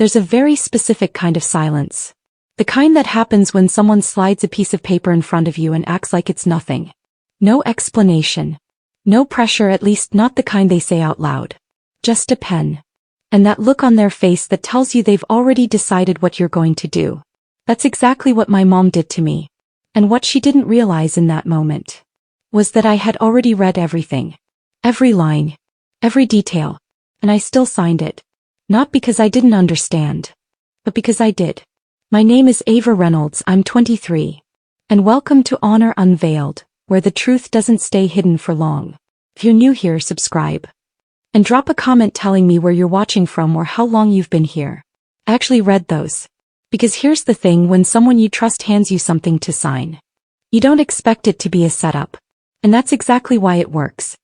There's a very specific kind of silence. The kind that happens when someone slides a piece of paper in front of you and acts like it's nothing. No explanation. No pressure, at least not the kind they say out loud. Just a pen. And that look on their face that tells you they've already decided what you're going to do. That's exactly what my mom did to me. And what she didn't realize in that moment was that I had already read everything. Every line. Every detail. And I still signed it. Not because I didn't understand. But because I did. My name is Ava Reynolds, I'm 23. And welcome to Honor Unveiled, where the truth doesn't stay hidden for long. If you're new here, subscribe. And drop a comment telling me where you're watching from or how long you've been here. I actually read those. Because here's the thing, when someone you trust hands you something to sign, you don't expect it to be a setup. And that's exactly why it works.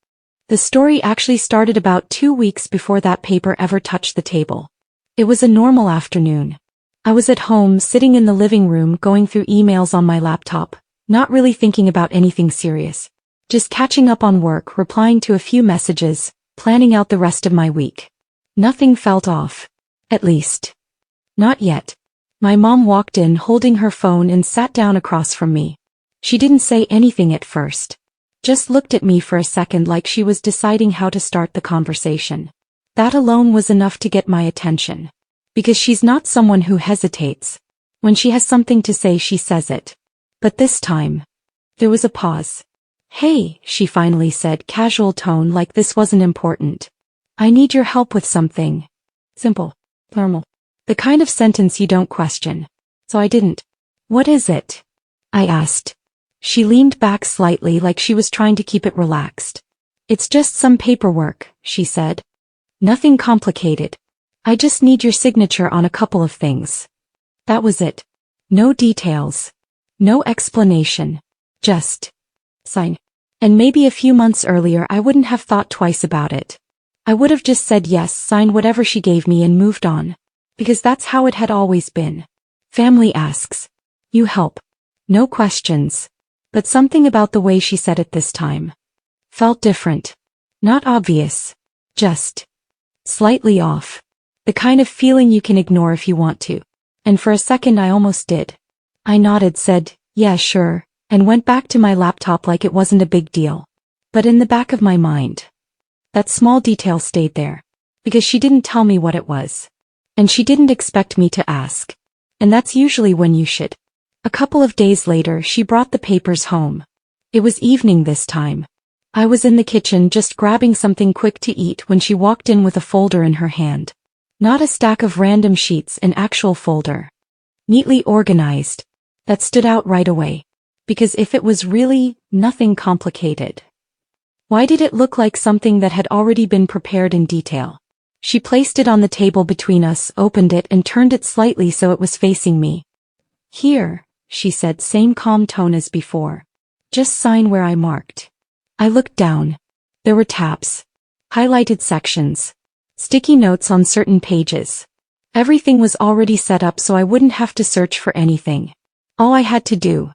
The story actually started about 2 weeks before that paper ever touched the table. It was a normal afternoon. I was at home, sitting in the living room, going through emails on my laptop, not really thinking about anything serious. Just catching up on work, replying to a few messages, planning out the rest of my week. Nothing felt off. At least. Not yet. My mom walked in holding her phone and sat down across from me. She didn't say anything at first. Just looked at me for a second like she was deciding how to start the conversation. That alone was enough to get my attention. Because she's not someone who hesitates. When she has something to say, she says it. But this time, there was a pause. "Hey," she finally said, casual tone like this wasn't important. "I need your help with something." Simple. Normal. The kind of sentence you don't question. So I didn't. "What is it?" I asked. She leaned back slightly like she was trying to keep it relaxed. "It's just some paperwork," she said. "Nothing complicated. I just need your signature on a couple of things." That was it. No details. No explanation. Just sign. And maybe a few months earlier I wouldn't have thought twice about it. I would have just said yes, signed whatever she gave me and moved on. Because that's how it had always been. Family asks. You help. No questions. But something about the way she said it this time felt different. Not obvious. Just slightly off. The kind of feeling you can ignore if you want to. And for a second I almost did. I nodded, said, "Yeah, sure," and went back to my laptop like it wasn't a big deal. But in the back of my mind, that small detail stayed there. Because she didn't tell me what it was. And she didn't expect me to ask. And that's usually when you should. A couple of days later, she brought the papers home. It was evening this time. I was in the kitchen just grabbing something quick to eat when she walked in with a folder in her hand. Not a stack of random sheets, an actual folder. Neatly organized. That stood out right away. Because if it was really nothing complicated, why did it look like something that had already been prepared in detail? She placed it on the table between us, opened it and turned it slightly so it was facing me. "Here," she said, same calm tone as before. "Just sign where I marked." I looked down. There were tabs. Highlighted sections. Sticky notes on certain pages. Everything was already set up so I wouldn't have to search for anything. All I had to do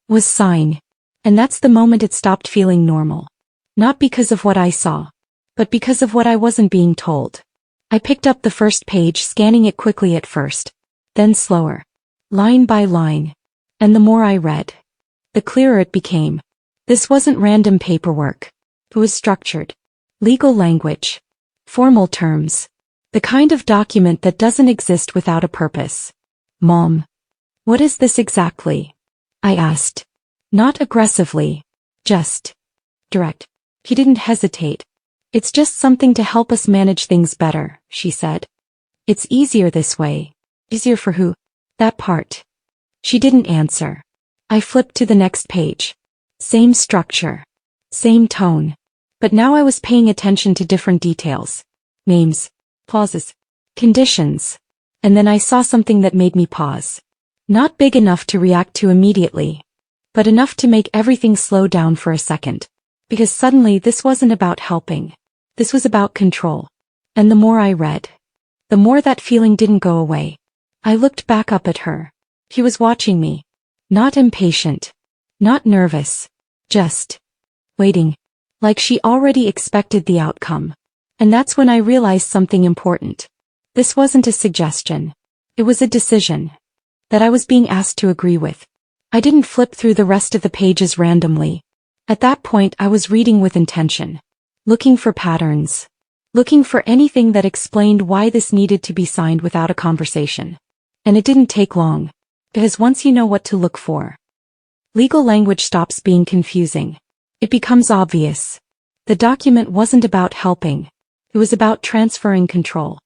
was sign. And that's the moment it stopped feeling normal. Not because of what I saw, but because of what I wasn't being told. I picked up the first page, scanning it quickly at first, then slower, line by line. And the more I read, the clearer it became. This wasn't random paperwork. It was structured. Legal language. Formal terms. The kind of document that doesn't exist without a purpose. "Mom, what is this exactly?" I asked. Not aggressively. Just direct. She didn't hesitate. "It's just something to help us manage things better," she said. "It's easier this way." "Easier for who?" "That part." She didn't answer. I flipped to the next page. Same structure. Same tone. But now I was paying attention to different details. Names. Clauses. Conditions. And then I saw something that made me pause. Not big enough to react to immediately, but enough to make everything slow down for a second. Because suddenly this wasn't about helping. This was about control. And the more I read, the more that feeling didn't go away. I looked back up at her. She was watching me. Not impatient. Not nervous. Just waiting. Like she already expected the outcome. And that's when I realized something important. This wasn't a suggestion. It was a decision that I was being asked to agree with. I didn't flip through the rest of the pages randomly. At that point, I was reading with intention, looking for patterns, looking for anything that explained why this needed to be signed without a conversation. And it didn't take long, because once you know what to look for, legal language stops being confusing. It becomes obvious. The document wasn't about helping. It was about transferring control.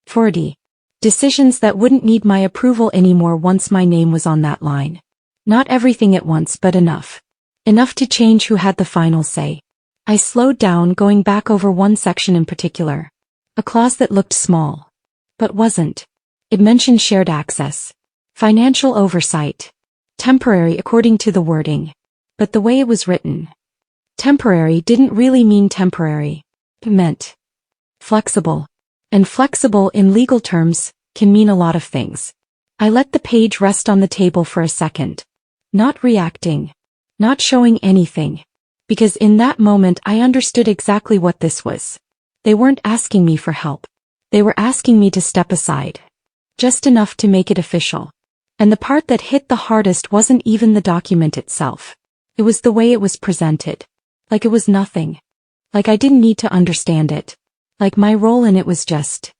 40. Decisions that wouldn't need my approval anymore once my name was on that line. Not everything at once, but enough. Enough to change who had the final say. I slowed down, going back over one section in particular. A clause that looked small, but wasn't. It mentioned shared access, financial oversight, temporary according to the wording. But the way it was written, temporary didn't really mean temporary. It meant flexible. And flexible in legal terms can mean a lot of things. I let the page rest on the table for a second. Not reacting. Not showing anything. Because in that moment I understood exactly what this was. They weren't asking me for help. They were asking me to step aside. Just enough to make it official. And the part that hit the hardest wasn't even the document itself. It was the way it was presented. Like it was nothing. Like I didn't need to understand it. Like my role in it was just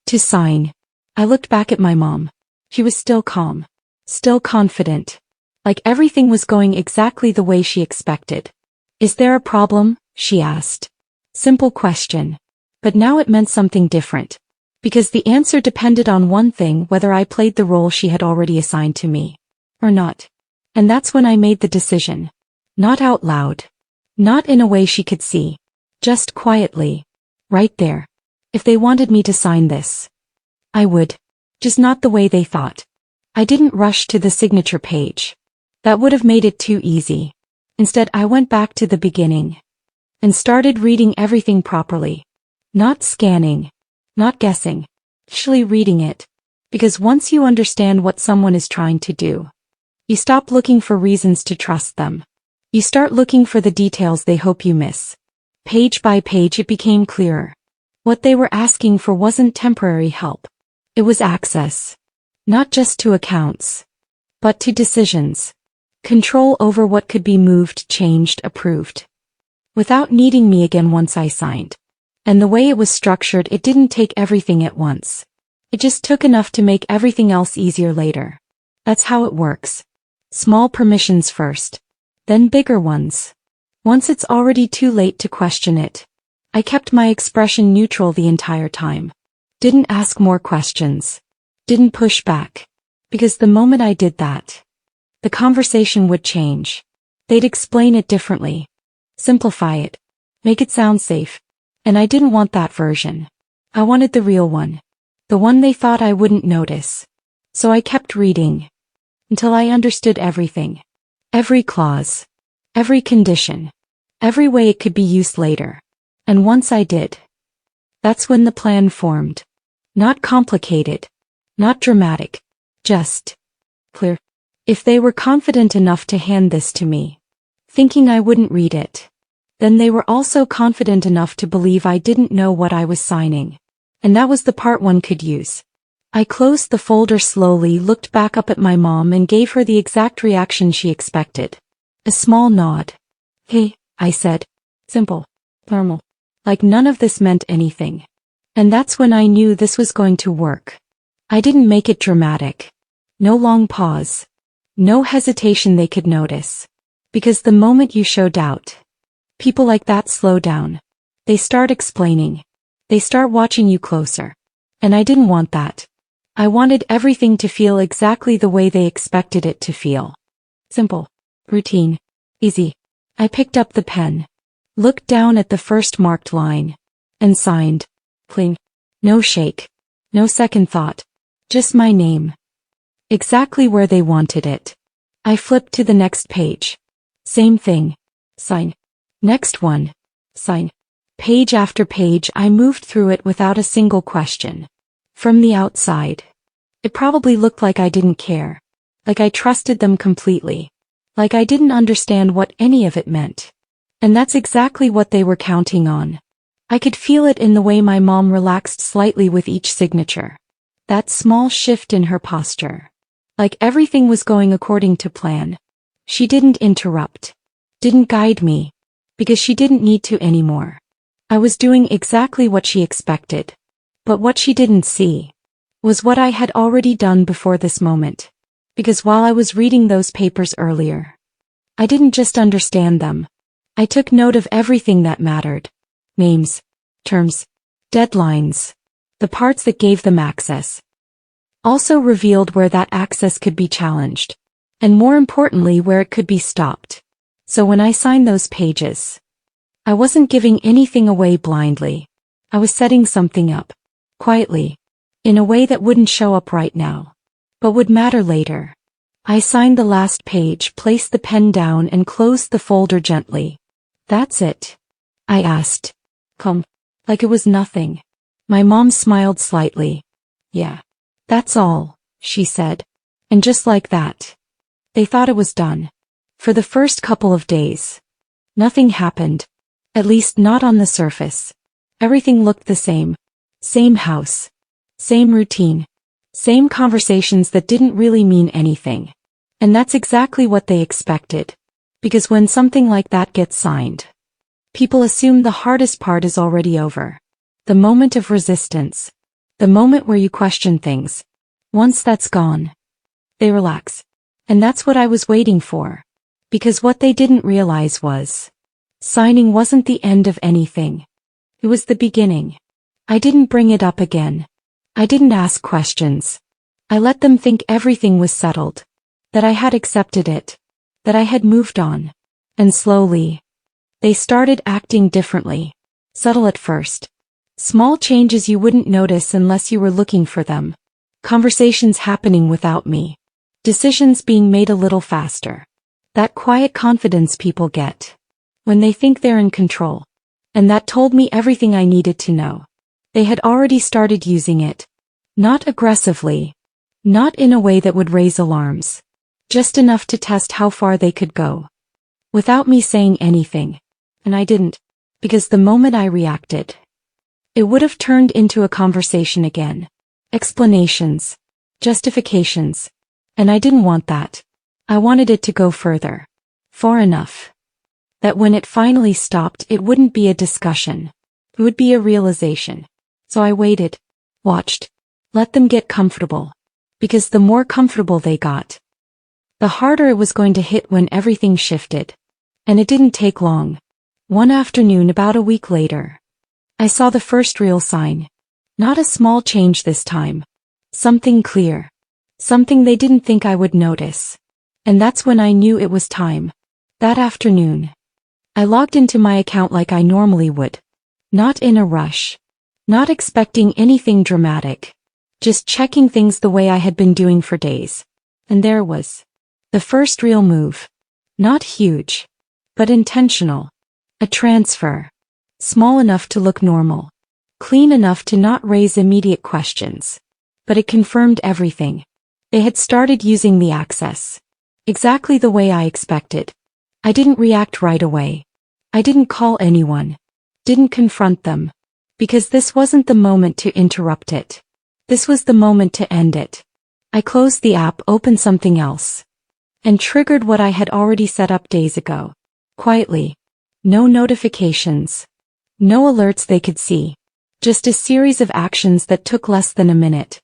to sign. I looked back at my mom. She was still calm. Still confident. Like everything was going exactly the way she expected. Is there a problem? She asked. Simple question. But now it meant something different. Because the answer depended on one thing: whether I played the role she had already assigned to me. Or not. And that's when I made the decision. Not out loud. Not in a way she could see. Just quietly. Right there. If they wanted me to sign this, I would. Just not the way they thought. I didn't rush to the signature page. That would have made it too easy. Instead, I went back to the beginning and started reading everything properly. Not scanning. Not guessing. Actually reading it. Because once you understand what someone is trying to do, you stop looking for reasons to trust them. You start looking for the details they hope you miss. Page by page it became clearer. What they were asking for wasn't temporary help. It was access. Not just to accounts, but to decisions. Control over what could be moved, changed, approved. Without needing me again once I signed. And the way it was structured, it didn't take everything at once. It just took enough to make everything else easier later. That's how it works. Small permissions first. Then bigger ones. Once it's already too late to question it. I kept my expression neutral the entire time. Didn't ask more questions. Didn't push back. Because the moment I did that, the conversation would change. They'd explain it differently. Simplify it. Make it sound safe. And I didn't want that version. I wanted the real one. The one they thought I wouldn't notice. So I kept reading. Until I understood everything. Every clause. Every condition. Every way it could be used later. And once I did, that's when the plan formed. Not complicated. Not dramatic. Just clear. If they were confident enough to hand this to me, thinking I wouldn't read it, then they were also confident enough to believe I didn't know what I was signing. And that was the part one could use. I closed the folder slowly, looked back up at my mom and gave her the exact reaction she expected. A small nod. Hey, I said. Simple. Normal. Like none of this meant anything. And that's when I knew this was going to work. I didn't make it dramatic. No long pause. No hesitation they could notice. Because the moment you show doubt, people like that slow down. They start explaining. They start watching you closer. And I didn't want that. I wanted everything to feel exactly the way they expected it to feel. Simple. Routine. Easy. I picked up the pen. Looked down at the first marked line. And signed. Clean. No shake. No second thought. Just my name. Exactly where they wanted it. I flipped to the next page. Same thing. Sign. Next one. Sign. Page after page I moved through it without a single question. From the outside, it probably looked like I didn't care. Like I trusted them completely. Like I didn't understand what any of it meant. And that's exactly what they were counting on. I could feel it in the way my mom relaxed slightly with each signature. That small shift in her posture. Like everything was going according to plan. She didn't interrupt. Didn't guide me. Because she didn't need to anymore. I was doing exactly what she expected. But what she didn't see was what I had already done before this moment. Because while I was reading those papers earlier, I didn't just understand them. I took note of everything that mattered. Names, terms, deadlines, the parts that gave them access. Also revealed where that access could be challenged. And more importantly, where it could be stopped. So when I signed those pages, I wasn't giving anything away blindly. I was setting something up. Quietly. In a way that wouldn't show up right now. But would matter later. I signed the last page, placed the pen down and closed the folder gently. That's it? I asked. Calm. Like it was nothing. My mom smiled slightly. Yeah. That's all, she said. And just like that. They thought it was done. For the first couple of days. Nothing happened. At least not on the surface. Everything looked the same. Same house. Same routine. Same conversations that didn't really mean anything. And that's exactly what they expected. Because when something like that gets signed, people assume the hardest part is already over. The moment of resistance. The moment where you question things. Once that's gone, they relax. And that's what I was waiting for. Because what they didn't realize was, signing wasn't the end of anything. It was the beginning. I didn't bring it up again. I didn't ask questions. I let them think everything was settled. That I had accepted it. That I had moved on. And slowly, they started acting differently. Subtle at first. Small changes you wouldn't notice unless you were looking for them. Conversations happening without me. Decisions being made a little faster. That quiet confidence people get. When they think they're in control. And that told me everything I needed to know. They had already started using it. Not aggressively. Not in a way that would raise alarms. Just enough to test how far they could go. Without me saying anything. And I didn't. Because the moment I reacted, it would have turned into a conversation again. Explanations. Justifications. And I didn't want that. I wanted it to go further. Far enough. That when it finally stopped, it wouldn't be a discussion. It would be a realization. So I waited. Watched. Let them get comfortable. Because the more comfortable they got, the harder it was going to hit when everything shifted. And it didn't take long. One afternoon about a week later, I saw the first real sign. Not a small change this time. Something clear. Something they didn't think I would notice. And that's when I knew it was time. That afternoon, I logged into my account like I normally would. Not in a rush. Not expecting anything dramatic. Just checking things the way I had been doing for days. And there was. The first real move. Not huge. But intentional. A transfer. Small enough to look normal. Clean enough to not raise immediate questions. But it confirmed everything. They had started using the access. Exactly the way I expected. I didn't react right away. I didn't call anyone. Didn't confront them. Because this wasn't the moment to interrupt it. This was the moment to end it. I closed the app, opened something else. And triggered what I had already set up days ago. Quietly. No notifications. No alerts they could see. Just a series of actions that took less than a minute.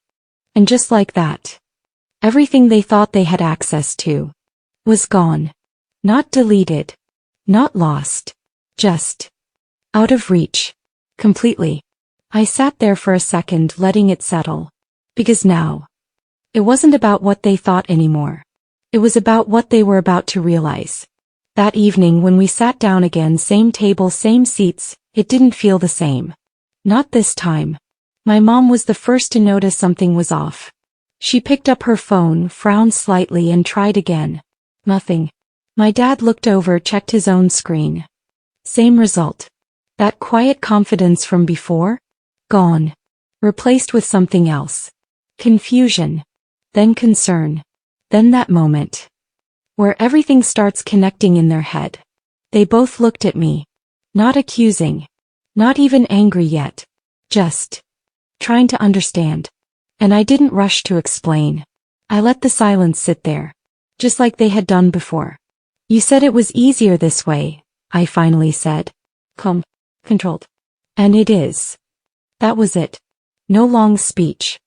And just like that, everything they thought they had access to was gone. Not deleted. Not lost. Just out of reach. Completely. I sat there for a second letting it settle. Because now, it wasn't about what they thought anymore. It was about what they were about to realize. That evening when we sat down again, same table, same seats, it didn't feel the same. Not this time. My mom was the first to notice something was off. She picked up her phone, frowned slightly and tried again. Nothing. My dad looked over, checked his own screen. Same result. That quiet confidence from before? Gone. Replaced with something else. Confusion. Then concern. Then that moment. Where everything starts connecting in their head. They both looked at me. Not accusing. Not even angry yet. Just trying to understand. And I didn't rush to explain. I let the silence sit there. Just like they had done before. You said it was easier this way, I finally said. Controlled. And it is. That was it. No long speech.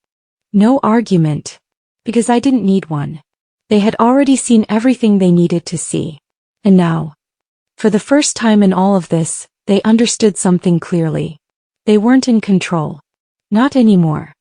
No argument. Because I didn't need one. They had already seen everything they needed to see. And now, for the first time in all of this, they understood something clearly. They weren't in control. Not anymore.